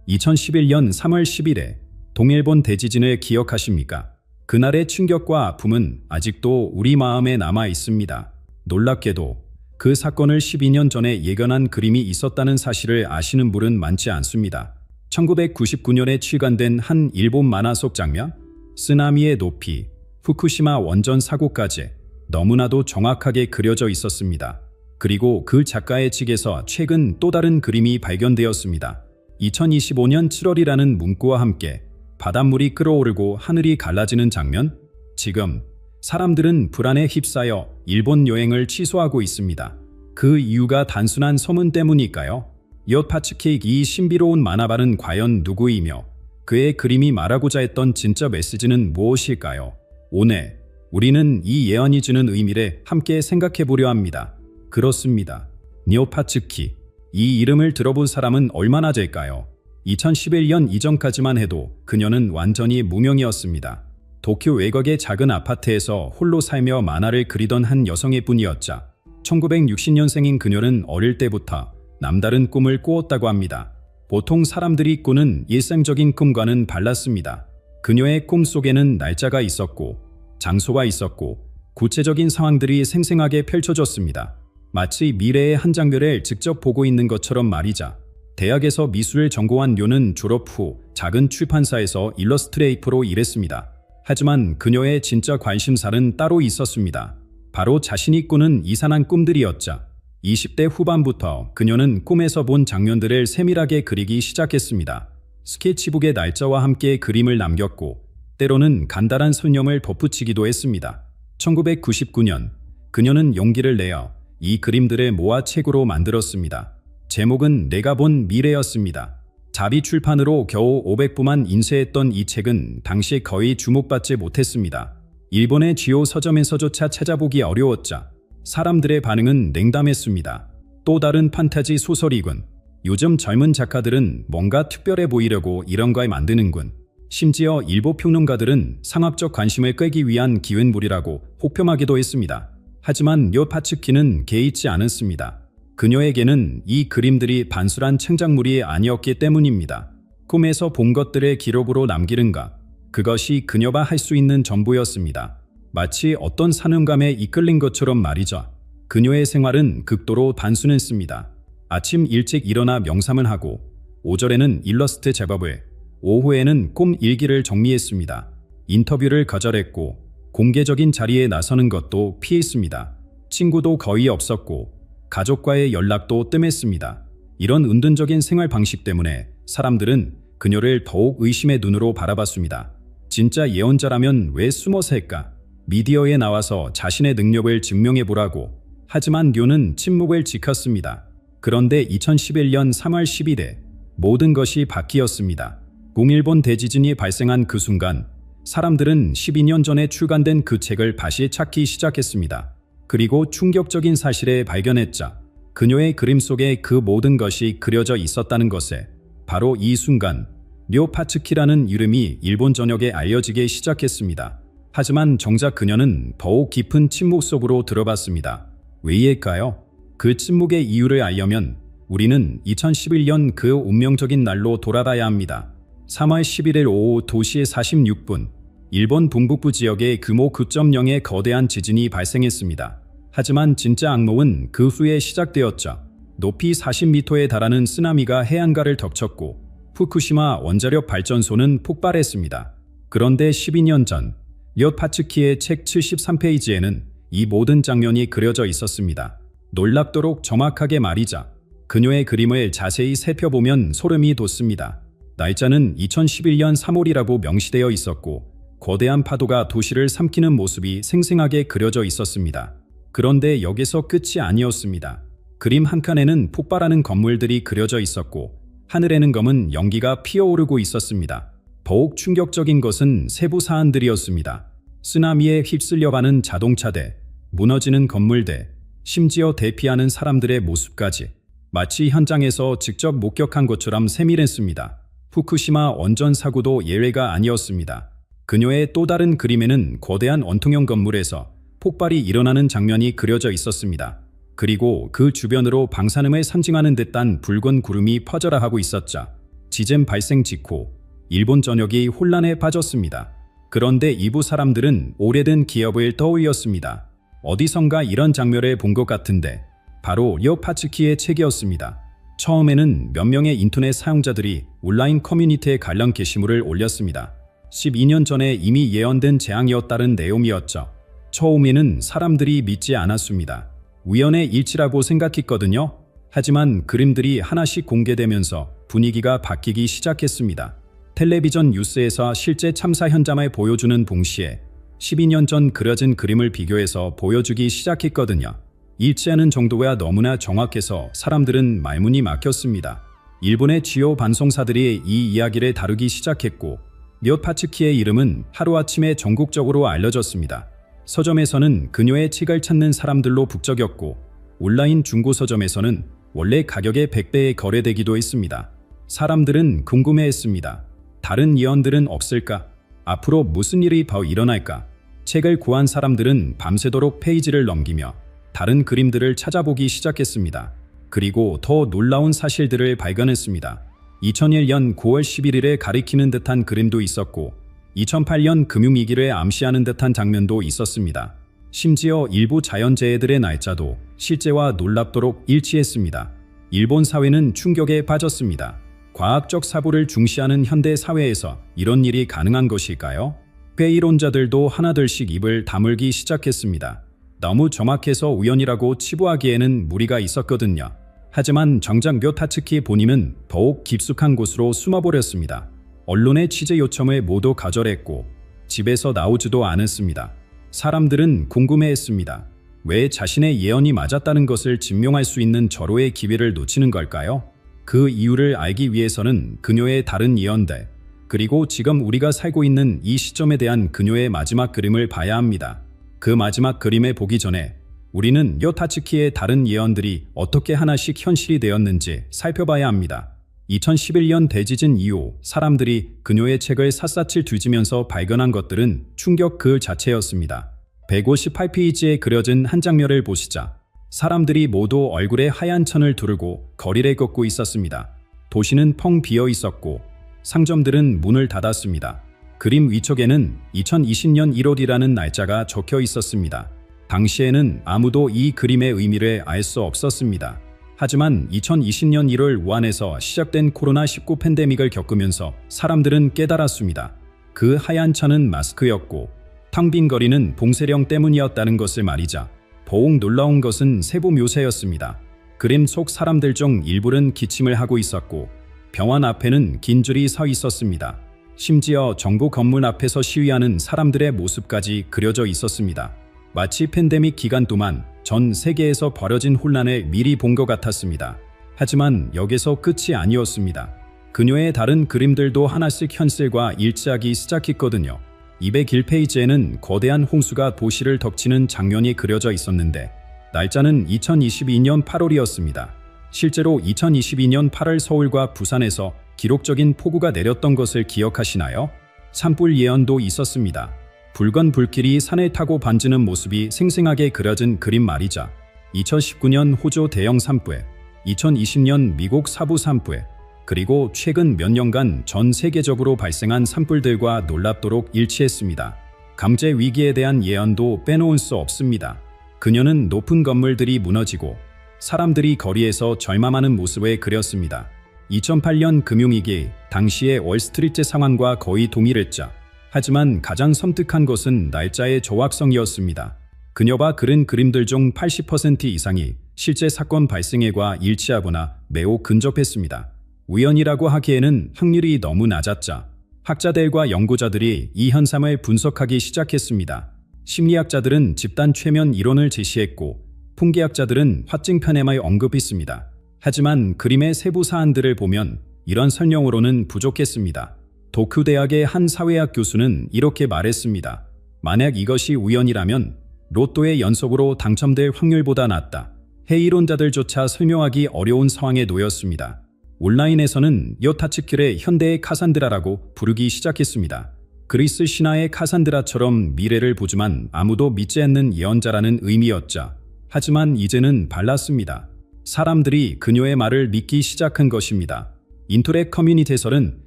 2011년 3월 10일에 동일본 대지진을 기억하십니까? 그날의 충격과 아픔은 아직도 우리 마음에 남아 있습니다. 놀랍게도 그 사건을 12년 전에 예견한 그림이 있었다는 사실을 아시는 분은 많지 않습니다. 1999년에 출간된 한 일본 만화 속 장면? 쓰나미의 높이, 후쿠시마 원전 사고까지 너무나도 정확하게 그려져 있었습니다. 그리고 그 작가의 측에서 최근 또 다른 그림이 발견되었습니다. 2025년 7월이라는 문구와 함께 바닷물이 끓어오르고 하늘이 갈라지는 장면? 지금 사람들은 불안에 휩싸여 일본 여행을 취소하고 있습니다. 그 이유가 단순한 소문 때문일까요? 요파츠키의 이 신비로운 만화발은 과연 누구이며 그의 그림이 말하고자 했던 진짜 메시지는 무엇일까요? 오늘 우리는 이 예언이 주는 의미를 함께 생각해 보려 합니다. 그렇습니다. 요파츠키. 이 이름을 들어본 사람은 얼마나 될까요? 2011년 이전까지만 해도 그녀는 완전히 무명이었습니다. 도쿄 외곽의 작은 아파트에서 홀로 살며 만화를 그리던 한 여성의 뿐이었자 1960년생인 그녀는 어릴 때부터 남다른 꿈을 꾸었다고 합니다. 보통 사람들이 꾸는 일상적인 꿈과는 달랐습니다. 그녀의 꿈 속에는 날짜가 있었고 장소가 있었고 구체적인 상황들이 생생하게 펼쳐졌습니다. 마치 미래의 한 장면을 직접 보고 있는 것처럼 말이자. 대학에서 미술을 전공한 료는 졸업 후 작은 출판사에서 일러스트레이터로 일했습니다. 하지만 그녀의 진짜 관심사는 따로 있었습니다. 바로 자신이 꾸는 이상한 꿈들이었자. 20대 후반부터 그녀는 꿈에서 본 장면들을 세밀하게 그리기 시작했습니다. 스케치북에 날짜와 함께 그림을 남겼고 때로는 간단한 설명을 덧붙이기도 했습니다. 1999년 그녀는 용기를 내어 이 그림들을 모아 책으로 만들었습니다. 제목은 내가 본 미래였습니다. 자비 출판으로 겨우 500부만 인쇄했던 이 책은 당시 거의 주목받지 못했습니다. 일본의 주요 서점에서조차 찾아보기 어려웠자 사람들의 반응은 냉담했습니다. 또 다른 판타지 소설이군. 요즘 젊은 작가들은 뭔가 특별해 보이려고 이런 걸 만드는군. 심지어 일부 평론가들은 상업적 관심을 끌기 위한 기획물이라고 혹평하기도 했습니다. 하지만 요파츠키는 개의치 않았습니다. 그녀에게는 이 그림들이 단순한 창작물이 아니었기 때문입니다. 꿈에서 본 것들의 기록으로 남기는 것, 그것이 그녀가 할 수 있는 전부였습니다. 마치 어떤 사명감에 이끌린 것처럼 말이죠. 그녀의 생활은 극도로 단순했습니다. 아침 일찍 일어나 명상을 하고 오전에는 일러스트 제법을, 오후에는 꿈 일기를 정리했습니다. 인터뷰를 거절했고 공개적인 자리에 나서는 것도 피했습니다. 친구도 거의 없었고 가족과의 연락도 뜸했습니다. 이런 은둔적인 생활 방식 때문에 사람들은 그녀를 더욱 의심의 눈으로 바라봤습니다. 진짜 예언자라면 왜 숨어 살까? 미디어에 나와서 자신의 능력을 증명해보라고. 하지만 료는 침묵을 지켰습니다. 그런데 2011년 3월 10일에 모든 것이 바뀌었습니다. 동일본 대지진이 발생한 그 순간 사람들은 12년 전에 출간된 그 책을 다시 찾기 시작했습니다. 그리고 충격적인 사실을 발견했자 그녀의 그림 속에 그 모든 것이 그려져 있었다는 것에 바로 이 순간 요파츠키라는 이름이 일본 전역에 알려지기 시작했습니다. 하지만 정작 그녀는 더욱 깊은 침묵 속으로 들어갔습니다. 왜일까요? 그 침묵의 이유를 알려면 우리는 2011년 그 운명적인 날로 돌아가야 합니다. 3월 11일 오후 2시 46분 일본 동북부 지역에 규모 9.0의 거대한 지진이 발생했습니다. 하지만 진짜 악몽은 그 후에 시작되었죠. 높이 40m에 달하는 쓰나미가 해안가를 덮쳤고 후쿠시마 원자력 발전소는 폭발했습니다. 그런데 12년 전 요파츠키의 책 73페이지에는 이 모든 장면이 그려져 있었습니다. 놀랍도록 정확하게 말이자 그녀의 그림을 자세히 살펴보면 소름이 돋습니다. 날짜는 2011년 3월이라고 명시되어 있었고 거대한 파도가 도시를 삼키는 모습이 생생하게 그려져 있었습니다. 그런데 여기서 끝이 아니었습니다. 그림 한 칸에는 폭발하는 건물들이 그려져 있었고 하늘에는 검은 연기가 피어오르고 있었습니다. 더욱 충격적인 것은 세부 사안들이었습니다. 쓰나미에 휩쓸려가는 자동차대, 무너지는 건물대, 심지어 대피하는 사람들의 모습까지 마치 현장에서 직접 목격한 것처럼 세밀했습니다. 후쿠시마 원전 사고도 예외가 아니었습니다. 그녀의 또 다른 그림에는 거대한 원통형 건물에서 폭발이 일어나는 장면이 그려져 있었습니다. 그리고 그 주변으로 방사능을 상징하는 듯한 붉은 구름이 퍼져나가고 있었죠. 지진 발생 직후 일본 전역이 혼란에 빠졌습니다. 그런데 이부 사람들은 오래된 기업을 떠올렸습니다. 어디선가 이런 장면을 본 것 같은데 바로 료파츠키의 책이었습니다. 처음에는 몇 명의 인터넷 사용자들이 온라인 커뮤니티에 관련 게시물을 올렸습니다. 12년 전에 이미 예언된 재앙이었다는 내용이었죠. 처음에는 사람들이 믿지 않았습니다. 우연의 일치라고 생각했거든요. 하지만 그림들이 하나씩 공개되면서 분위기가 바뀌기 시작했습니다. 텔레비전 뉴스에서 실제 참사 현장을 보여주는 동시에 12년 전 그려진 그림을 비교해서 보여주기 시작했거든요. 일치하는 정도가 너무나 정확해서 사람들은 말문이 막혔습니다. 일본의 주요 방송사들이 이 이야기를 다루기 시작했고 료파츠키의 이름은 하루아침에 전국적으로 알려졌습니다. 서점에서는 그녀의 책을 찾는 사람들로 북적였고 온라인 중고 서점에서는 원래 가격의 100배에 거래되기도 했습니다. 사람들은 궁금해했습니다. 다른 예언들은 없을까? 앞으로 무슨 일이 더 일어날까? 책을 구한 사람들은 밤새도록 페이지를 넘기며 다른 그림들을 찾아보기 시작했습니다. 그리고 더 놀라운 사실들을 발견했습니다. 2001년 9월 11일에 가리키는 듯한 그림도 있었고 2008년 금융위기를 암시하는 듯한 장면도 있었습니다. 심지어 일부 자연재해들의 날짜도 실제와 놀랍도록 일치했습니다. 일본 사회는 충격에 빠졌습니다. 과학적 사고를 중시하는 현대 사회에서 이런 일이 가능한 것일까요? 꾀이론자들도 하나둘씩 입을 다물기 시작했습니다. 너무 정확해서 우연이라고 치부하기에는 무리가 있었거든요. 하지만 정작 료파츠키 본인은 더욱 깊숙한 곳으로 숨어버렸습니다. 언론의 취재 요청을 모두 거절했고 집에서 나오지도 않았습니다. 사람들은 궁금해했습니다. 왜 자신의 예언이 맞았다는 것을 증명할 수 있는 절호의 기회를 놓치는 걸까요? 그 이유를 알기 위해서는 그녀의 다른 예언들, 그리고 지금 우리가 살고 있는 이 시점에 대한 그녀의 마지막 그림을 봐야 합니다. 그 마지막 그림을 보기 전에 우리는 료파츠키의 다른 예언들이 어떻게 하나씩 현실이 되었는지 살펴봐야 합니다. 2011년 대지진 이후 사람들이 그녀의 책을 샅샅이 뒤지면서 발견한 것들은 충격 그 자체였습니다. 158페이지에 그려진 한 장면을 보시자 사람들이 모두 얼굴에 하얀 천을 두르고 거리를 걷고 있었습니다. 도시는 펑 비어 있었고 상점들은 문을 닫았습니다. 그림 위쪽에는 2020년 1월이라는 날짜가 적혀 있었습니다. 당시에는 아무도 이 그림의 의미를 알 수 없었습니다. 하지만 2020년 1월 우한에서 시작된 코로나19 팬데믹을 겪으면서 사람들은 깨달았습니다. 그 하얀 천은 마스크였고 텅 빈 거리는 봉쇄령 때문이었다는 것을 말이자 더욱 놀라운 것은 세부 묘사였습니다. 그림 속 사람들 중 일부는 기침을 하고 있었고 병원 앞에는 긴 줄이 서 있었습니다. 심지어 정부 건물 앞에서 시위하는 사람들의 모습까지 그려져 있었습니다. 마치 팬데믹 기간 동안 전 세계에서 벌어진 혼란을 미리 본 것 같았습니다. 하지만 여기서 끝이 아니었습니다. 그녀의 다른 그림들도 하나씩 현실과 일치하기 시작했거든요. 201페이지에는 거대한 홍수가 도시를 덮치는 장면이 그려져 있었는데 날짜는 2022년 8월이었습니다. 실제로 2022년 8월 서울과 부산에서 기록적인 폭우가 내렸던 것을 기억하시나요? 산불 예언도 있었습니다. 붉은 불길이 산을 타고 번지는 모습이 생생하게 그려진 그림 말이자 2019년 호주 대형 산불, 2020년 미국 서부 산불, 그리고 최근 몇 년간 전 세계적으로 발생한 산불들과 놀랍도록 일치했습니다. 강제 위기에 대한 예언도 빼놓을 수 없습니다. 그녀는 높은 건물들이 무너지고 사람들이 거리에서 절망하는 모습을 그렸습니다. 2008년 금융위기 당시의 월스트리트 상황과 거의 동일했죠. 하지만 가장 섬뜩한 것은 날짜의 정확성이었습니다. 그녀가 그린 그림들 중 80% 이상이 실제 사건 발생일과 일치하거나 매우 근접했습니다. 우연이라고 하기에는 확률이 너무 낮았죠. 학자들과 연구자들이 이 현상을 분석하기 시작했습니다. 심리학자들은 집단 최면 이론을 제시했고 통계학자들은 확증 편애를 언급했습니다. 하지만 그림의 세부 사안들을 보면 이런 설명으로는 부족했습니다. 도쿄 대학의 한 사회학 교수는 이렇게 말했습니다. 만약 이것이 우연이라면 로또의 연속으로 당첨될 확률보다 낮다. 해이론자들조차 설명하기 어려운 상황에 놓였습니다. 온라인에서는 료파츠키를 현대의 카산드라라고 부르기 시작했습니다. 그리스 신화의 카산드라처럼 미래를 보지만 아무도 믿지 않는 예언자라는 의미였죠. 하지만 이제는 달랐습니다. 사람들이 그녀의 말을 믿기 시작한 것입니다. 인터넷 커뮤니티에서는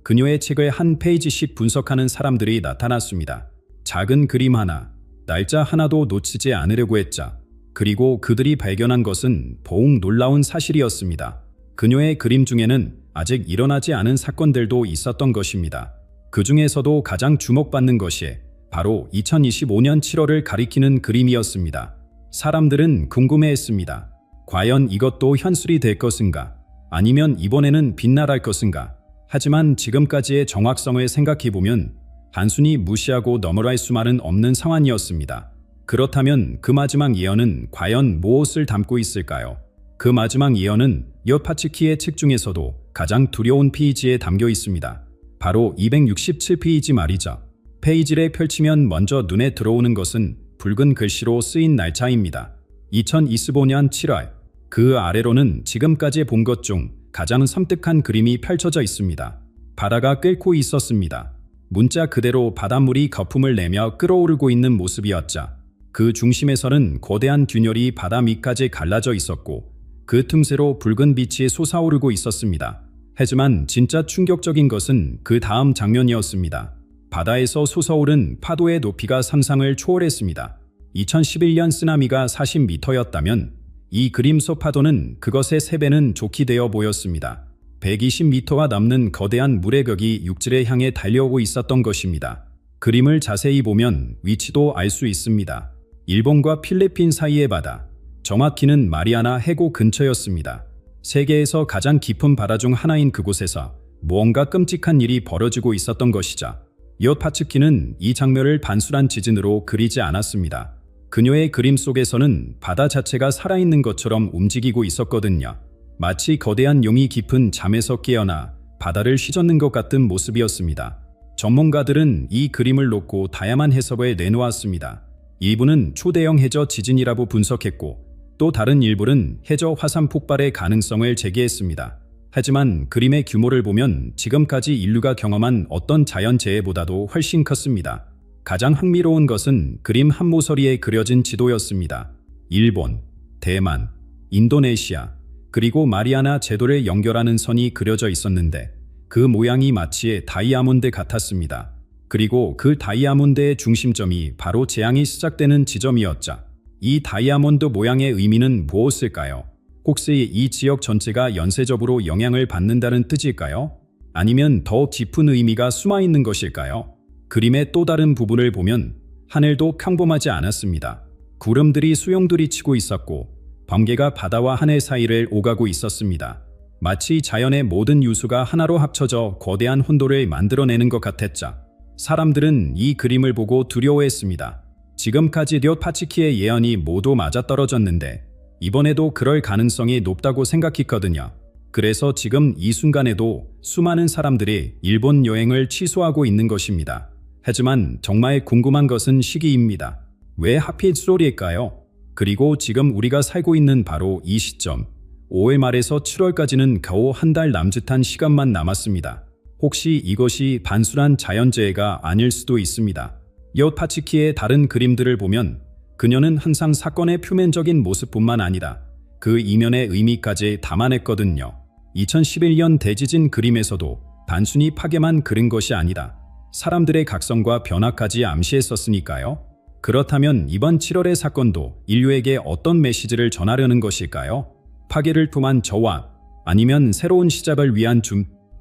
그녀의 책을 한 페이지씩 분석하는 사람들이 나타났습니다. 작은 그림 하나, 날짜 하나도 놓치지 않으려고 했자. 그리고 그들이 발견한 것은 더욱 놀라운 사실이었습니다. 그녀의 그림 중에는 아직 일어나지 않은 사건들도 있었던 것입니다. 그 중에서도 가장 주목받는 것이 바로 2025년 7월을 가리키는 그림이었습니다. 사람들은 궁금해했습니다. 과연 이것도 현실이 될 것인가? 아니면 이번에는 빗나갈 것인가? 하지만 지금까지의 정확성을 생각해보면 단순히 무시하고 넘어갈 수만은 없는 상황이었습니다. 그렇다면 그 마지막 예언은 과연 무엇을 담고 있을까요? 그 마지막 예언은 요파츠키의 책 중에서도 가장 두려운 페이지에 담겨 있습니다. 바로 267페이지 말이죠. 페이지를 펼치면 먼저 눈에 들어오는 것은 붉은 글씨로 쓰인 날짜입니다. 2025년 7월. 그 아래로는 지금까지 본 것 중 가장 섬뜩한 그림이 펼쳐져 있습니다. 바다가 끓고 있었습니다. 문자 그대로 바닷물이 거품을 내며 끓어오르고 있는 모습이었죠. 그 중심에서는 거대한 균열이 바다 밑까지 갈라져 있었고 그 틈새로 붉은 빛이 솟아오르고 있었습니다. 하지만 진짜 충격적인 것은 그 다음 장면이었습니다. 바다에서 솟아오른 파도의 높이가 상상을 초월했습니다. 2011년 쓰나미가 40m였다면 이 그림 속 파도는 그것의 3배는 좋게 되어 보였습니다. 120m가 넘는 거대한 물의 벽이 육지를 향해 달려오고 있었던 것입니다. 그림을 자세히 보면 위치도 알 수 있습니다. 일본과 필리핀 사이의 바다, 정확히는 마리아나 해구 근처였습니다. 세계에서 가장 깊은 바다 중 하나인 그곳에서 무언가 끔찍한 일이 벌어지고 있었던 것이죠. 요파츠키는 이 장면을 단순한 지진으로 그리지 않았습니다. 그녀의 그림 속에서는 바다 자체가 살아있는 것처럼 움직이고 있었거든요. 마치 거대한 용이 깊은 잠에서 깨어나 바다를 휘젓는 것 같은 모습이었습니다. 전문가들은 이 그림을 놓고 다양한 해석을 내놓았습니다. 일부는 초대형 해저 지진이라고 분석했고 또 다른 일부는 해저 화산 폭발의 가능성을 제기했습니다. 하지만 그림의 규모를 보면 지금까지 인류가 경험한 어떤 자연재해보다도 훨씬 컸습니다. 가장 흥미로운 것은 그림 한 모서리에 그려진 지도였습니다. 일본, 대만, 인도네시아, 그리고 마리아나 제도를 연결하는 선이 그려져 있었는데 그 모양이 마치 다이아몬드 같았습니다. 그리고 그 다이아몬드의 중심점이 바로 재앙이 시작되는 지점이었죠. 이 다이아몬드 모양의 의미는 무엇일까요? 혹시 이 지역 전체가 연쇄적으로 영향을 받는다는 뜻일까요? 아니면 더 깊은 의미가 숨어있는 것일까요? 그림의 또 다른 부분을 보면 하늘도 평범하지 않았습니다. 구름들이 수용들이 치고 있었고 번개가 바다와 하늘 사이를 오가고 있었습니다. 마치 자연의 모든 요소가 하나로 합쳐져 거대한 혼돈을 만들어내는 것 같았죠. 사람들은 이 그림을 보고 두려워했습니다. 지금까지 요파츠키의 예언이 모두 맞아떨어졌는데 이번에도 그럴 가능성이 높다고 생각했거든요. 그래서 지금 이 순간에도 수많은 사람들이 일본 여행을 취소하고 있는 것입니다. 하지만 정말 궁금한 것은 시기입니다. 왜 하필 7월일까요? 그리고 지금 우리가 살고 있는 바로 이 시점, 5월 말에서 7월까지는 겨우 한 달 남짓한 시간만 남았습니다. 혹시 이것이 단순한 자연재해가 아닐 수도 있습니다. 요파츠키의 다른 그림들을 보면 그녀는 항상 사건의 표면적인 모습뿐만 아니라 그 이면의 의미까지 담아냈거든요. 2011년 대지진 그림에서도 단순히 파괴만 그린 것이 아니라 사람들의 각성과 변화까지 암시했었으니까요. 그렇다면 이번 7월의 사건도 인류에게 어떤 메시지를 전하려는 것일까요? 파괴를 통한 저와 아니면 새로운 시작을 위한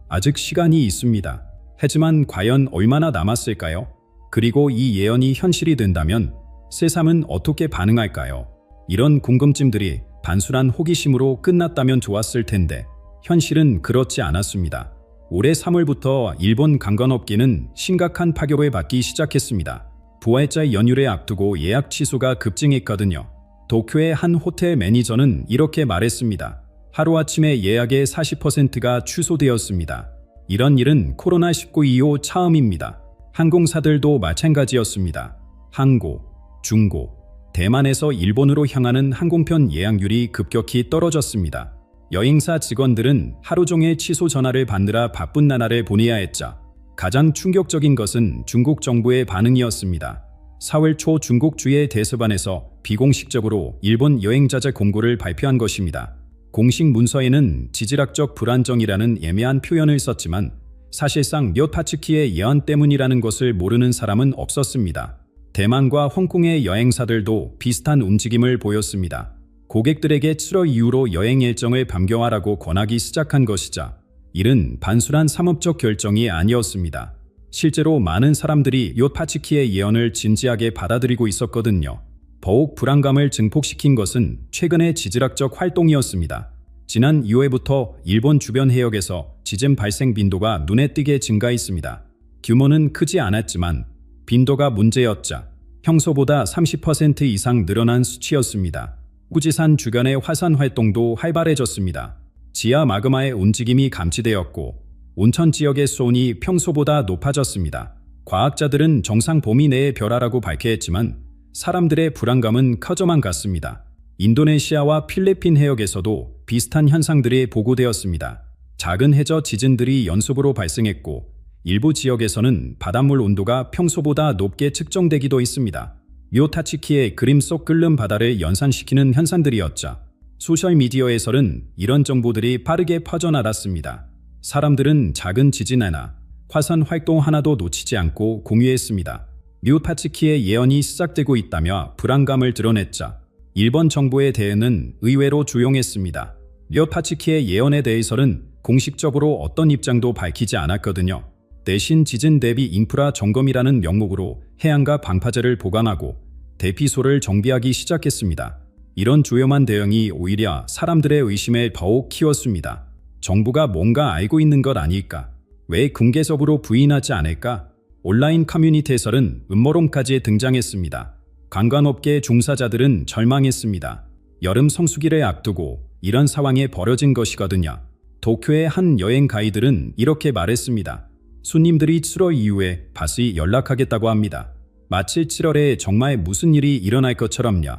아직 시간이 있습니다. 하지만 과연 얼마나 남았을까요? 그리고 이 예언이 현실이 된다면 세상은 어떻게 반응할까요? 이런 궁금증들이 단순한 호기심으로 끝났다면 좋았을 텐데 현실은 그렇지 않았습니다. 올해 3월부터 일본 관광업계는 심각한 파격을 받기 시작했습니다. 부활절 연휴를 앞두고 예약 취소가 급증했거든요. 도쿄의 한 호텔 매니저는 이렇게 말했습니다. 하루아침에 예약의 40%가 취소되었습니다. 이런 일은 코로나19 이후 처음입니다. 항공사들도 마찬가지였습니다. 항고, 중고, 대만에서 일본으로 향하는 항공편 예약률이 급격히 떨어졌습니다. 여행사 직원들은 하루 종일 취소 전화를 받느라 바쁜 나날을 보내야 했죠. 가장 충격적인 것은 중국 정부의 반응이었습니다. 4월 초 중국 주의 대사관에서 비공식적으로 일본 여행자재 공고를 발표한 것입니다. 공식 문서에는 지질학적 불안정이라는 애매한 표현을 썼지만 사실상 묘타츠키의 예언 때문이라는 것을 모르는 사람은 없었습니다. 대만과 홍콩의 여행사들도 비슷한 움직임을 보였습니다. 고객들에게 7월 이후로 여행 일정을 변경하라고 권하기 시작한 것이자 이는 단순한 상업적 결정이 아니었습니다. 실제로 많은 사람들이 묘타츠키의 예언을 진지하게 받아들이고 있었거든요. 더욱 불안감을 증폭시킨 것은 최근의 지질학적 활동이었습니다. 지난 2월부터 일본 주변 해역에서 지진 발생 빈도가 눈에 띄게 증가했습니다. 규모는 크지 않았지만 빈도가 문제였자 평소보다 30% 이상 늘어난 수치였습니다. 후지산 주변의 화산 활동도 활발해졌습니다. 지하 마그마의 움직임이 감지되었고 온천 지역의 수온이 평소보다 높아졌습니다. 과학자들은 정상 범위 내의 변화라고 밝혔지만 사람들의 불안감은 커져만 갔습니다. 인도네시아와 필리핀 해역에서도 비슷한 현상들이 보고되었습니다. 작은 해저 지진들이 연속으로 발생했고 일부 지역에서는 바닷물 온도가 평소보다 높게 측정되기도 했습니다. 묘타츠키의 그림 속 끓는 바다를 연상시키는 현상들이었죠. 소셜미디어에서는 이런 정보들이 빠르게 퍼져나갔습니다. 사람들은 작은 지진이나 화산 활동 하나도 놓치지 않고 공유했습니다. 묘타츠키의 예언이 시작되고 있다며 불안감을 드러냈자 일본 정부에 대해는 의외로 조용했습니다. 묘타츠키의 예언에 대해서는 공식적으로 어떤 입장도 밝히지 않았거든요. 대신 지진 대비 인프라 점검이라는 명목으로 해안가 방파제를 보관하고 대피소를 정비하기 시작했습니다. 이런 조용한 대응이 오히려 사람들의 의심을 더욱 키웠습니다. 정부가 뭔가 알고 있는 것 아닐까? 왜 공개적으로 부인하지 않을까? 온라인 커뮤니티에서는 음모론까지 등장했습니다. 관광업계 종사자들은 절망했습니다. 여름 성수기를 앞두고 이런 상황이 벌어진 것이거든요. 도쿄의 한 여행 가이드는 이렇게 말했습니다. 손님들이 7월 이후에 다시 연락하겠다고 합니다. 마치 7월에 정말 무슨 일이 일어날 것처럼요.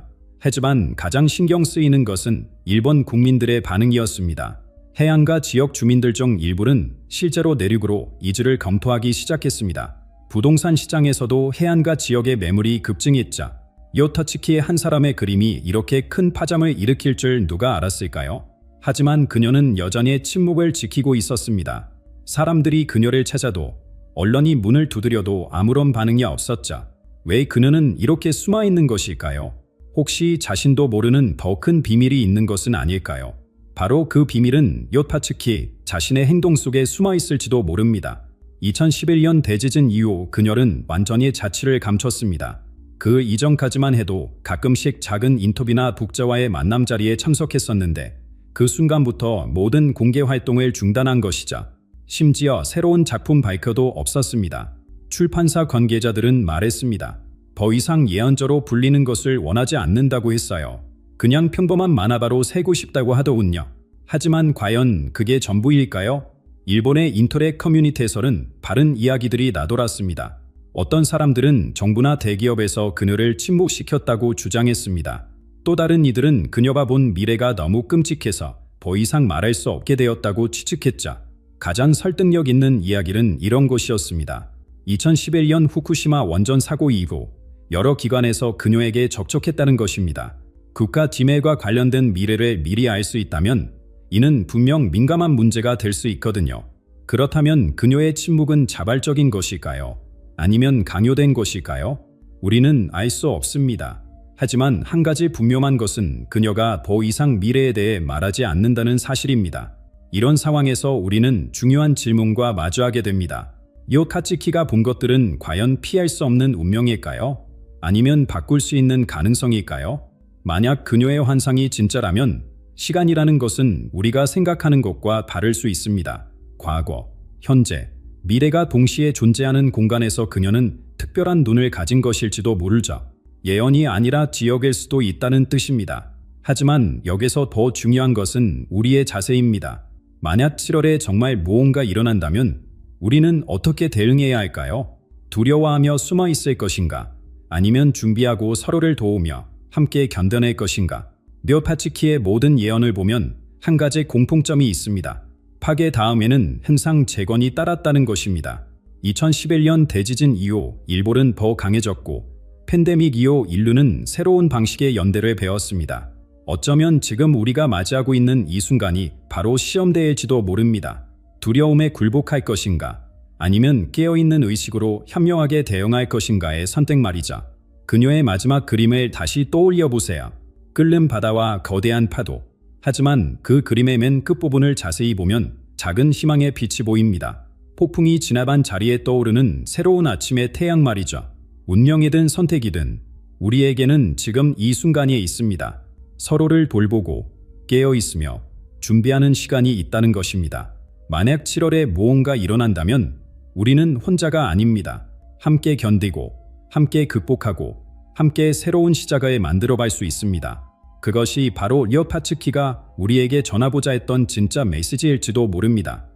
하지만 가장 신경 쓰이는 것은 일본 국민들의 반응이었습니다. 해안가 지역 주민들 중 일부는 실제로 내륙으로 이주를 검토하기 시작했습니다. 부동산 시장에서도 해안가 지역의 매물이 급증했자 묘타츠키의 한 사람의 그림이 이렇게 큰 파장을 일으킬 줄 누가 알았을까요? 하지만 그녀는 여전히 침묵을 지키고 있었습니다. 사람들이 그녀를 찾아도 언론이 문을 두드려도 아무런 반응이 없었자 왜 그녀는 이렇게 숨어있는 것일까요? 혹시 자신도 모르는 더 큰 비밀이 있는 것은 아닐까요? 바로 그 비밀은 묘타츠키 자신의 행동 속에 숨어있을지도 모릅니다. 2011년 대지진 이후 그녀는 완전히 자취를 감췄습니다. 그 이전까지만 해도 가끔씩 작은 인터뷰나 독자와의 만남 자리에 참석했었는데 그 순간부터 모든 공개 활동을 중단한 것이자 심지어 새로운 작품 발표도 없었습니다. 출판사 관계자들은 말했습니다. 더 이상 예언자로 불리는 것을 원하지 않는다고 했어요. 그냥 평범한 만화가로 살고 싶다고 하더군요. 하지만 과연 그게 전부일까요? 일본의 인터넷 커뮤니티에서는 다른 이야기들이 나돌았습니다. 어떤 사람들은 정부나 대기업에서 그녀를 침묵시켰다고 주장했습니다. 또 다른 이들은 그녀가 본 미래가 너무 끔찍해서 더 이상 말할 수 없게 되었다고 추측했자 가장 설득력 있는 이야기는 이런 것이었습니다. 2011년 후쿠시마 원전 사고 이후 여러 기관에서 그녀에게 접촉했다는 것입니다. 국가 지매와 관련된 미래를 미리 알 수 있다면 이는 분명 민감한 문제가 될 수 있거든요. 그렇다면 그녀의 침묵은 자발적인 것일까요? 아니면 강요된 것일까요? 우리는 알 수 없습니다. 하지만 한 가지 분명한 것은 그녀가 더 이상 미래에 대해 말하지 않는다는 사실입니다. 이런 상황에서 우리는 중요한 질문과 마주하게 됩니다. 묘타츠키가 본 것들은 과연 피할 수 없는 운명일까요? 아니면 바꿀 수 있는 가능성일까요? 만약 그녀의 환상이 진짜라면 시간이라는 것은 우리가 생각하는 것과 다를 수 있습니다. 과거, 현재, 미래가 동시에 존재하는 공간에서 그녀는 특별한 눈을 가진 것일지도 모르죠. 예언이 아니라 지역일 수도 있다는 뜻입니다. 하지만 여기서 더 중요한 것은 우리의 자세입니다. 만약 7월에 정말 무언가 일어난다면 우리는 어떻게 대응해야 할까요? 두려워하며 숨어 있을 것인가? 아니면 준비하고 서로를 도우며 함께 견뎌낼 것인가? 묘타츠키의 모든 예언을 보면 한 가지 공통점이 있습니다. 파괴 다음에는 항상 재건이 따랐다는 것입니다. 2011년 대지진 이후 일본은 더 강해졌고 팬데믹 이후 인류는 새로운 방식의 연대를 배웠습니다. 어쩌면 지금 우리가 맞이하고 있는 이 순간이 바로 시험대일지도 모릅니다. 두려움에 굴복할 것인가? 아니면 깨어있는 의식으로 현명하게 대응할 것인가의 선택 말이죠. 그녀의 마지막 그림을 다시 떠올려 보세요. 끓는 바다와 거대한 파도. 하지만 그 그림의 맨 끝부분을 자세히 보면 작은 희망의 빛이 보입니다. 폭풍이 지나간 자리에 떠오르는 새로운 아침의 태양 말이죠. 운명이든 선택이든 우리에게는 지금 이 순간이 있습니다. 서로를 돌보고 깨어있으며 준비하는 시간이 있다는 것입니다. 만약 7월에 무언가 일어난다면 우리는 혼자가 아닙니다. 함께 견디고 함께 극복하고 함께 새로운 시작을 만들어갈 수 있습니다. 그것이 바로 리어파츠키가 우리에게 전하고자 했던 진짜 메시지일지도 모릅니다.